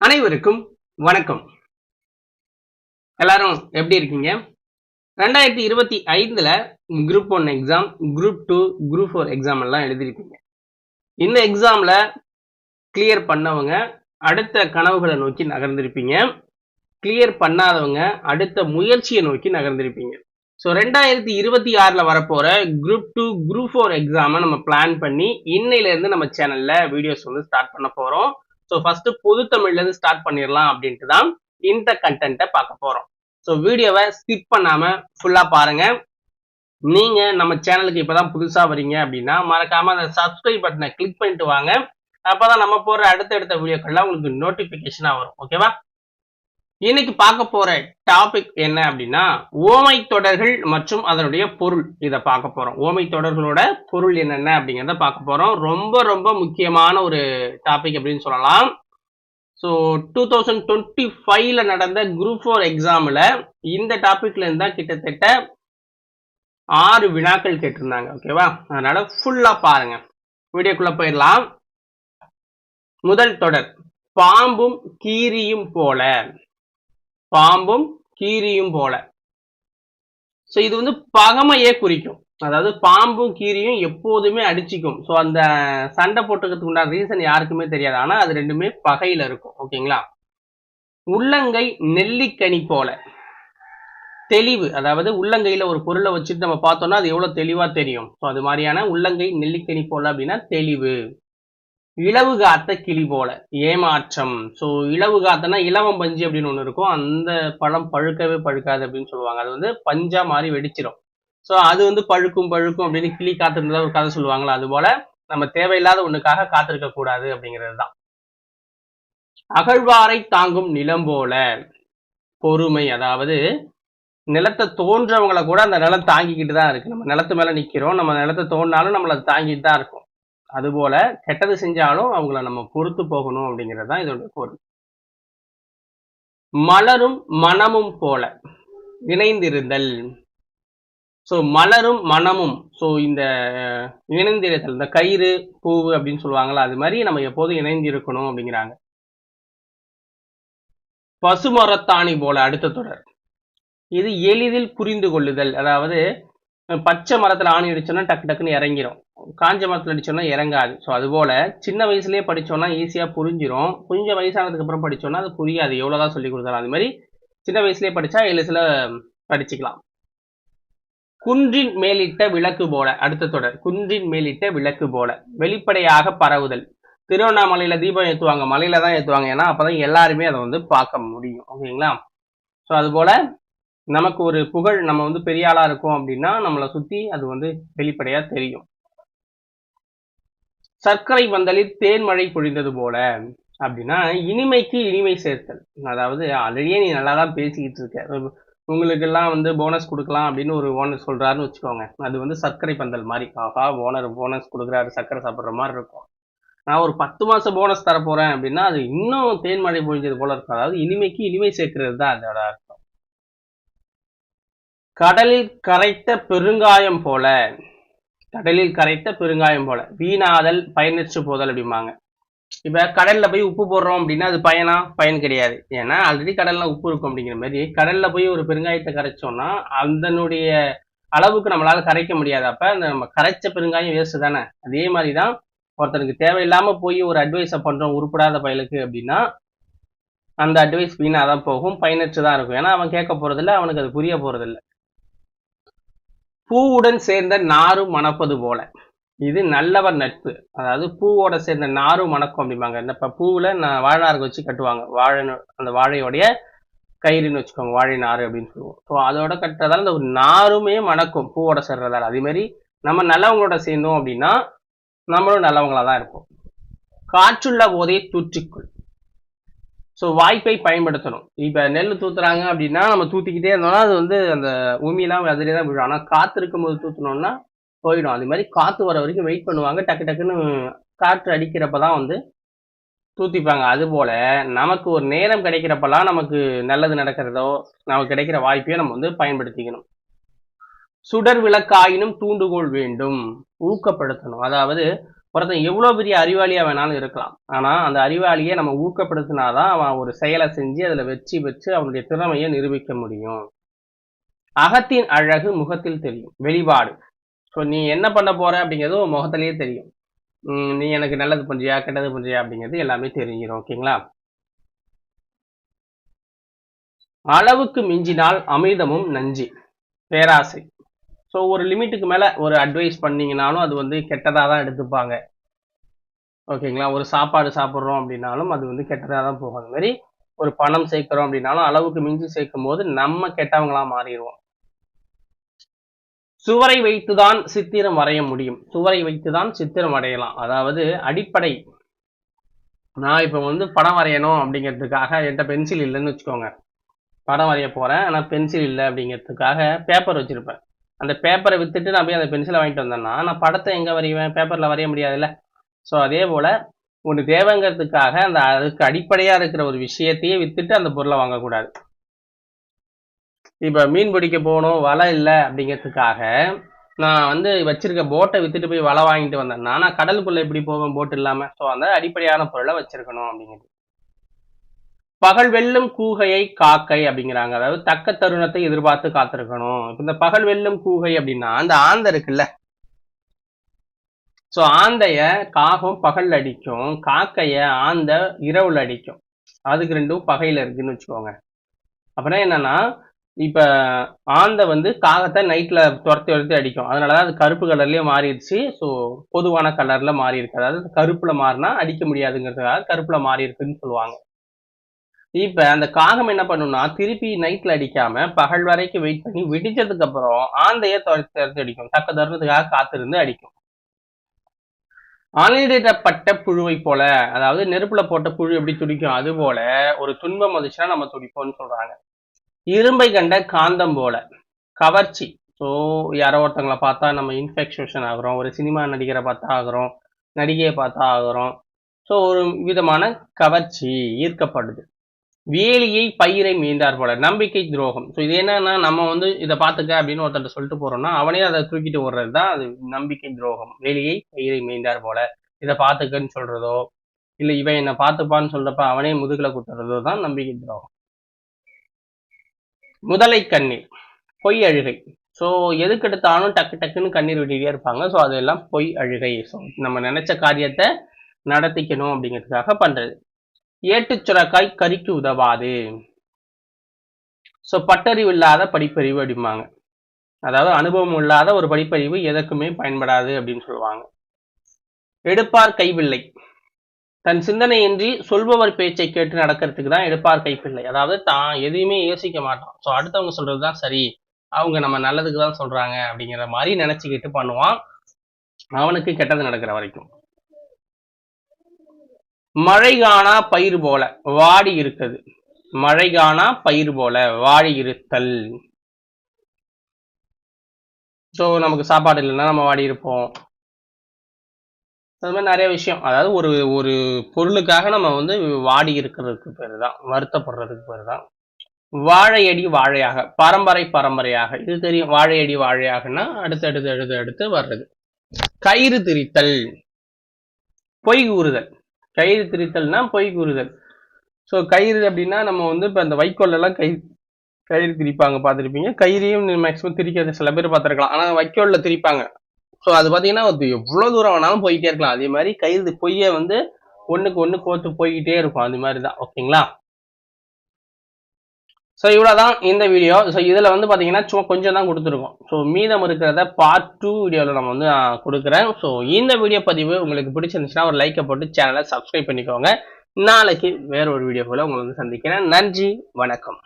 அனைவருக்கும் வணக்கம். எல்லாரும் எப்படி இருக்கீங்க? 2025ல group 1 exam, group 2, group 4 exam எல்லாம் எழுதிருப்பீங்க. இந்த எக்ஸாம்ல கிளியர் பண்ணவங்க அடுத்த கனவுகளை நோக்கி நகர்ந்திருப்பீங்க. கிளியர் பண்ணாதவங்க அடுத்த முயற்சியை நோக்கி நகர்ந்திருப்பீங்க. ஸோ 2026ல வரப்போற குரூப் 2, குரூப் 4 எக்ஸாமை நம்ம பிளான் பண்ணி இன்னையிலேருந்து நம்ம சேனல்ல வீடியோஸ் வந்து ஸ்டார்ட் பண்ண போறோம். ஸோ ஃபர்ஸ்ட் பொது தமிழ்லேருந்து ஸ்டார்ட் பண்ணிடலாம் அப்படின்ட்டு தான் இந்த கண்டென்ட்டை பார்க்க போறோம். ஸோ வீடியோவை ஸ்கிப் பண்ணாம ஃபுல்லா பாருங்க. நீங்க நம்ம சேனலுக்கு இப்பதான் புதுசா வரீங்க அப்படின்னா மறக்காம அந்த சப்ஸ்கிரைப் பட்டனை கிளிக் பண்ணிட்டு வாங்க. அப்பதான் நம்ம போற அடுத்தடுத்த வீடியோக்கள்லாம் உங்களுக்கு நோட்டிபிகேஷனா வரும். ஓகேவா? இன்னைக்கு பார்க்க போற டாபிக் என்ன அப்படின்னா ஓமை தொடர்கள் மற்றும் அதனுடைய பொருள். இதை பார்க்க போறோம். ஓமை தொடர்களோட பொருள் என்னென்ன அப்படிங்கிறத பார்க்க போறோம். ரொம்ப ரொம்ப முக்கியமான ஒரு டாபிக் அப்படின்னு சொல்லலாம். ஸோ 2025ல நடந்த குரூப் 4 எக்ஸாம்ல இந்த டாபிக்ல இருந்தா கிட்டத்தட்ட 6 வினாக்கள் கேட்டிருந்தாங்க. ஓகேவா? அதனால ஃபுல்லா பாருங்க. வீடியோக்குள்ள போயிடலாம். முதல் தொடர், பாம்பும் கீரியும் போல. பாம்பும் கீரியும் போல. ஸோ இது வந்து பகமையே குறிக்கும். அதாவது பாம்பும் கீரியும் எப்போதுமே அடிச்சுக்கும். ஸோ அந்த சண்டை போட்டுக்கிறதுக்கு உண்டான ரீசன் யாருக்குமே தெரியாது. ஆனா அது ரெண்டுமே பகையில இருக்கும். ஓகேங்களா? உள்ளங்கை நெல்லிக்கனி போல. தெளிவு, அதாவது உள்ளங்கையில ஒரு பொருளை வச்சுட்டு நம்ம பார்த்தோம்னா அது எவ்வளவு தெளிவா தெரியும். ஸோ அது மாதிரியான உள்ளங்கை நெல்லிக்கனி போல அப்படின்னா தெளிவு. இலவு காத்த கிளி போல, ஏமாற்றம். ஸோ இலவு காத்தனா இலவம் பஞ்சு அப்படின்னு ஒன்று இருக்கும். அந்த பழம் பழுக்கவே பழுக்காது அப்படின்னு சொல்லுவாங்க. அது வந்து பஞ்சா மாதிரி வெடிச்சிடும். ஸோ அது வந்து பழுக்கும் அப்படின்னு கிளி காத்திருந்ததா ஒரு கதை சொல்லுவாங்களா, அது போல நம்ம தேவையில்லாத ஒண்ணுக்காக காத்திருக்க கூடாது அப்படிங்கிறது தான். அகழ்வாரை தாங்கும் நிலம் போல. பொறுமை, அதாவது நிலத்தை தோன்றவங்களை கூட அந்த நிலம் தாங்கிக்கிட்டு தான் இருக்கு. நம்ம நிலத்து மேல நிக்கிறோம், நம்ம நிலத்தை தோண்டினாலும் நம்மளை தாங்கிட்டு தான் இருக்கும். அதுபோல கெட்டது செஞ்சாலும் அவங்கள நம்ம பொறுத்து போகணும் அப்படிங்கிறது தான் இதோட பொருள். மலரும் மனமும் போல, இணைந்திருந்தல். ஸோ மலரும் மனமும், ஸோ இந்த இணைந்திருத்தல், இந்த கயிறு பூவு அப்படின்னு சொல்லுவாங்களா, அது மாதிரி நம்ம எப்போதும் இணைந்து இருக்கணும் அப்படிங்கிறாங்க. பசுமரத்தாணி போல அடுத்த தொடர். இது எளிதில் புரிந்து கொள்ளுதல். அதாவது பச்சை மரத்துல ஆணி அடிச்சோம்னா டக்கு டக்குன்னு இறங்கிரும், காஞ்ச மரத்துல அடிச்சோம்னா இறங்காது. ஸோ அது போல சின்ன வயசுலயே படிச்சோம்னா ஈஸியா புரிஞ்சிடும். கொஞ்சம் வயசானதுக்கு அப்புறம் படிச்சோம்னா அது புரியாது, எவ்வளவுதான் சொல்லி கொடுத்தாலும். அது மாதிரி சின்ன வயசுலயே படிச்சா எளிசில படிச்சுக்கலாம். குன்றின் மேலிட்ட விளக்கு போல அடுத்த தொடர். குன்றின் மேலிட்ட விளக்கு போல, வெளிப்படையாக பரவுதல். திருவண்ணாமலையில தீபம் ஏற்றுவாங்க, மலையில தான் ஏற்றுவாங்க. ஏன்னா அப்பதான் எல்லாருமே அதை வந்து பார்க்க முடியும். ஓகேங்களா? ஸோ அது போல நமக்கு ஒரு புகழ், நம்ம வந்து பெரிய ஆளா இருக்கோம் அப்படின்னா நம்மளை சுத்தி அது வந்து வெளிப்படையா தெரியும். சர்க்கரை பந்தலில் தேன்மழை பொழிந்தது போல அப்படின்னா இனிமைக்கு இனிமை சேர்த்தல். அதாவது ஆல்ரெடியே நீ நல்லா தான் பேசிக்கிட்டு இருக்க, உங்களுக்கு எல்லாம் வந்து போனஸ் கொடுக்கலாம் அப்படின்னு ஒரு ஓனர் சொல்றாருன்னு வச்சுக்கோங்க. அது வந்து சர்க்கரை பந்தல் மாதிரி. ஆஹா, ஓனர் போனஸ் கொடுக்குறாரு, சர்க்கரை சாப்பிட்ற மாதிரி இருக்கும். நான் ஒரு 10 மாசம் போனஸ் தர போறேன் அப்படின்னா அது இன்னும் தேன்மழை பொழிஞ்சது போல இருக்கும். அதாவது இனிமைக்கு இனிமை சேர்க்கிறது தான் அதோட அர்த்தம். கடலில் கரைத்த பெருங்காயம் போல. கடலில் கரைத்த பெருங்காயம் போல, வீணாதல் பயனற்று போதல் அப்படிம்பாங்க. இப்ப கடல்ல போய் உப்பு போடுறோம் அப்படின்னா அது பயன் கிடையாது. ஏன்னா ஆல்ரெடி கடல்ல உப்பு இருக்கும். அப்படிங்கிற மாதிரி கடல்ல போய் ஒரு பெருங்காயத்தை கரைச்சோம்னா அதனுடைய அளவுக்கு நம்மளால கரைக்க முடியாது. அப்ப அந்த நம்ம கரைச்ச பெருங்காயம் வேஸ்ட் தானே. அதே மாதிரிதான் ஒருத்தருக்கு தேவையில்லாம போய் ஒரு அட்வைஸை பண்றோம் உருப்படாத பயலுக்கு அப்படின்னா அந்த அட்வைஸ் வீணாதான் போகும், பயனற்றுதான் இருக்கும். ஏன்னா அவன் கேட்க போறதில்லை, அவனுக்கு அது புரிய போறதில்லை. பூவுடன் சேர்ந்த நாரும் மணப்பது போல. இது நல்லவர் நட்பு. அதாவது பூவோட சேர்ந்த நாரும் மணக்கும் அப்படிம்பாங்க. இந்த பூவுல வாழைநாருக்கு வச்சு கட்டுவாங்க. அந்த வாழையோடைய கயிறுன்னு வச்சுக்கோங்க, வாழை நாறு அப்படின்னு சொல்லுவோம். ஸோ அதோட கட்டுறதால இந்த நாருமே மணக்கும் பூவோட சேர்றதால. அதே மாதிரி நம்ம நல்லவங்களோட சேர்ந்தோம் அப்படின்னா நம்மளும் நல்லவங்களா தான் இருப்போம். காற்றுள்ள போதே தூற்றிக்குள். ஸோ வாய்ப்பை பயன்படுத்தணும். இப்ப நெல் தூத்துறாங்க அப்படின்னா நம்ம தூத்திக்கிட்டே இருந்தோம்னா அது வந்து அந்த பூமியெல்லாம் அதிலே தான் விழும். ஆனா காத்து இருக்கும் போது தூத்தினோம்னா போயிடும். அது மாதிரி காத்து வர வரைக்கும் வெயிட் பண்ணுவாங்க. டக்கு டக்குன்னு காற்று அடிக்கிறப்பதான் வந்து தூத்திப்பாங்க. அது போல நமக்கு ஒரு நேரம் கிடைக்கிறப்பெல்லாம் நமக்கு நல்லது நடக்கிறதோ நமக்கு கிடைக்கிற வாய்ப்பையோ நம்ம வந்து பயன்படுத்திக்கணும். சுடர் விளக்காயினும் தூண்டுகோல் வேண்டும், ஊக்கப்படுத்தணும். அதாவது ஒருத்தன் எவ்வளவு பெரிய அறிவாளியா வேணாலும் இருக்கலாம். ஆனா அந்த அறிவாளியை நம்ம ஊக்கப்படுத்தினாதான் அவன் ஒரு செயலை செஞ்சு அதுல வெற்றி பெற்று அவனுடைய திறமையை நிரூபிக்க முடியும். அகத்தின் அழகு முகத்தில் தெரியும். வெளிப்பாடு. ஸோ நீ என்ன பண்ண போற அப்படிங்கிறது உன் முகத்திலேயே தெரியும். நீ எனக்கு நல்லது பண்றியா கெட்டது பண்றியா அப்படிங்கிறது எல்லாமே தெரிஞ்சிடும். ஓகேங்களா? அளவுக்கு மிஞ்சினால் அமிர்தமும் நஞ்சு. பேராசை. ஸோ ஒரு லிமிட்டுக்கு மேல ஒரு அட்வைஸ் பண்ணீங்கனாலும் அது வந்து கெட்டதாக தான் எடுத்துப்பாங்க. ஓகேங்களா? ஒரு சாப்பாடு சாப்பிட்றோம் அப்படின்னாலும் அது வந்து கெட்டதாக தான் போகும். அது மாதிரி ஒரு பணம் சேர்க்கிறோம் அப்படின்னாலும் அளவுக்கு மிஞ்சி சேர்க்கும் போது நம்ம கெட்டவங்களா மாறிடுவோம். சுவரை வைத்துதான் சித்திரம் வரைய முடியும். சுவரை வைத்துதான் சித்திரம் வரையலாம். அதாவது அடிப்படை. நான் இப்ப வந்து படம் வரையணும் அப்படிங்கிறதுக்காக என்கிட்ட பென்சில் இல்லைன்னு வச்சுக்கோங்க. படம் வரைய போறேன், ஆனா பென்சில் இல்லை அப்படிங்கிறதுக்காக பேப்பர் வச்சிருப்பேன். அந்த பேப்பரை வித்துட்டு நான் போய் அந்த பென்சிலை வாங்கிட்டு வந்தேன்னா நான் படத்தை எங்க வரைவேன்? பேப்பர்ல வரைய முடியாதுல்ல. ஸோ அதே போல ஒன்று தேவைங்கிறதுக்காக அந்த அதுக்கு அடிப்படையா இருக்கிற ஒரு விஷயத்தையே வித்துட்டு அந்த பொருளை வாங்கக்கூடாது. இப்ப மீன் பிடிக்க போகணும், வலை இல்லை அப்படிங்கிறதுக்காக நான் வந்து வச்சிருக்க போட்டை வித்துட்டு போய் வலை வாங்கிட்டு வந்தேன்னா நான் கடலுக்குள்ள எப்படி போவேன் போட் இல்லாம? ஸோ அந்த அடிப்படையான பொருளை வச்சிருக்கணும் அப்படிங்கிறது. பகல் வெல்லும் கூகையை காக்கை அப்படிங்கிறாங்க. அதாவது தக்க தருணத்தை எதிர்பார்த்து காத்திருக்கணும். இப்ப இந்த பகல் வெல்லும் கூகை அப்படின்னா அந்த ஆந்தை இருக்குல்ல. ஸோ ஆந்தைய காகம் பகல்ல அடிக்கும், காக்கைய ஆந்தை இரவுல அடிக்கும். அதுக்கு ரெண்டும் பகையில இருக்குன்னு வச்சுக்கோங்க. அப்புறம் என்னன்னா இப்ப ஆந்தை வந்து காகத்தை நைட்ல துரத்தி அடிக்கும். அதனாலதான் அது கருப்பு கலர்லயே மாறிடுச்சு. ஸோ பொதுவான கலர்ல மாறி இருக்கு. அதாவது கருப்புல மாறினா அடிக்க முடியாதுங்கிறதுக்காக கருப்புல மாறி இருக்குன்னு சொல்லுவாங்க. இப்ப அந்த காகம் என்ன பண்ணும்னா திருப்பி நைட்ல அடிக்காம பகல் வரைக்கும் வெயிட் பண்ணி விடிச்சதுக்கு அப்புறம் ஆந்தைய துரத்தி அடிக்கும். தக்க தருணத்துக்காக காத்திருந்து அடிக்கும். அணிலிடப்பட்ட புழுவை போல, அதாவது நெருப்புல போட்ட புழு எப்படி துடிக்கும் அது போல ஒரு துன்பம் வந்துச்சுன்னா நம்ம துடிப்போம்னு சொல்றாங்க. இரும்பை கண்ட காந்தம் போல கவர்ச்சி. ஸோ யாரோ ஒருத்தங்களை பார்த்தா நம்ம இன்ஃபெக்ஷன் ஆகுறோம். ஒரு சினிமா நடிகரை பார்த்தா ஆகுறோம், நடிகையை பார்த்தா ஆகுறோம். ஸோ ஒரு விதமான கவர்ச்சி ஈர்க்கப்படுது. வேலியை பயிரை மீண்டார் போல நம்பிக்கை துரோகம். ஸோ இது என்னன்னா நம்ம வந்து இதை பார்த்துக்க அப்படின்னு ஒருத்தர் சொல்லிட்டு போறோம்னா அவனே அதை தூக்கிட்டு ஓடுறது தான் அது நம்பிக்கை துரோகம். வேலியை பயிரை மீண்டார் போல இதை பார்த்துக்கன்னு சொல்றதோ இல்லை இவன் என்னை பார்த்துப்பான்னு சொல்றப்ப அவனே முதுகுல குத்துறதோ தான் நம்பிக்கை துரோகம். முதலை கண்ணீர் பொய் அழுகை. ஸோ எதுக்கு எடுத்தாலும் டக்கு டக்குன்னு கண்ணீர் விட்டுட்டே இருப்பாங்க. ஸோ அதெல்லாம் பொய் அழுகை. ஸோ நம்ம நினைச்ச காரியத்தை நடத்திக்கணும் அப்படிங்கிறதுக்காக பண்றது. ஏட்டுச் சுரக்காய் கறிக்கு உதவாது. ஸோ பட்டறிவு இல்லாத படிப்பறிவு அப்படிம்பாங்க. அதாவது அனுபவம் இல்லாத ஒரு படிப்பறிவு எதற்குமே பயன்படாது அப்படின்னு சொல்லுவாங்க. எடுப்பார் கைப்பிள்ளை. தன் சிந்தனையின்றி சொல்பவர் பேச்சை கேட்டு நடக்கிறதுக்கு தான் எடுப்பார் கைப்பிள்ளை. அதாவது தான் எதையுமே யோசிக்க மாட்டான். ஸோ அடுத்தவங்க சொல்றதுதான் சரி, அவங்க நம்ம நல்லதுக்கு தான் சொல்றாங்க அப்படிங்கிற மாதிரி நினைச்சுக்கிட்டு பண்ணுவான். அவனுக்கு கெட்டது நடக்கிற வரைக்கும். மழை காணா பயிர் போல வாடி இருக்குது. மழை காணா பயிர் போல வாடி இருத்தல். ஸோ நமக்கு சாப்பாடு இல்லைன்னா நம்ம வாடி இருப்போம். அது மாதிரி நிறைய விஷயம். அதாவது ஒரு ஒரு பொருளுக்காக நம்ம வந்து வாடி இருக்கிறதுக்கு பேரு தான், வருத்தப்படுறதுக்கு பேரு தான். வாழையடி வாழையாக பரம்பரை பரம்பரையாக. இது தெரியும். வாழையடி வாழையாகனா அடுத்து வர்றது. கயிறு திரித்தல் பொய் கூறுதல். கயிறு திரித்தல்னா பொய் கூறுதல். ஸோ கயிறு அப்படின்னா நம்ம வந்து இப்போ அந்த வைக்கோல் எல்லாம் கயிறு திரிப்பாங்க பார்த்துருப்பீங்க. கயிறையும் மேக்ஸிமம் திரிக்கிறது சில பேர் பார்த்துருக்கலாம். ஆனால் வைக்கோல்ல திரிப்பாங்க. ஸோ அது பார்த்தீங்கன்னா எவ்வளோ தூரம் வேணாலும் போய்கிட்டே இருக்கலாம். அதே மாதிரி கயிறு பொய்யை வந்து ஒன்றுக்கு ஒன்று கோர்த்து போய்கிட்டே இருக்கும். அது மாதிரி தான். ஓகேங்களா? ஸோ இவ்வளோதான் இந்த வீடியோ. ஸோ இதில் வந்து பார்த்தீங்கன்னா சும்மா கொஞ்சம் தான் கொடுத்துருக்கோம். ஸோ மீதம் இருக்கிறத பார்ட் 2 வீடியோவில் நம்ம வந்து கொடுக்குறேன். ஸோ இந்த வீடியோ பதிவு உங்களுக்கு பிடிச்சிருந்துச்சுன்னா ஒரு லைக்கை போட்டு சேனலை சப்ஸ்கிரைப் பண்ணிக்கோங்க. நாளைக்கு வேற ஒரு வீடியோவில் உங்களை வந்து சந்திக்கிறேன். நன்றி, வணக்கம்.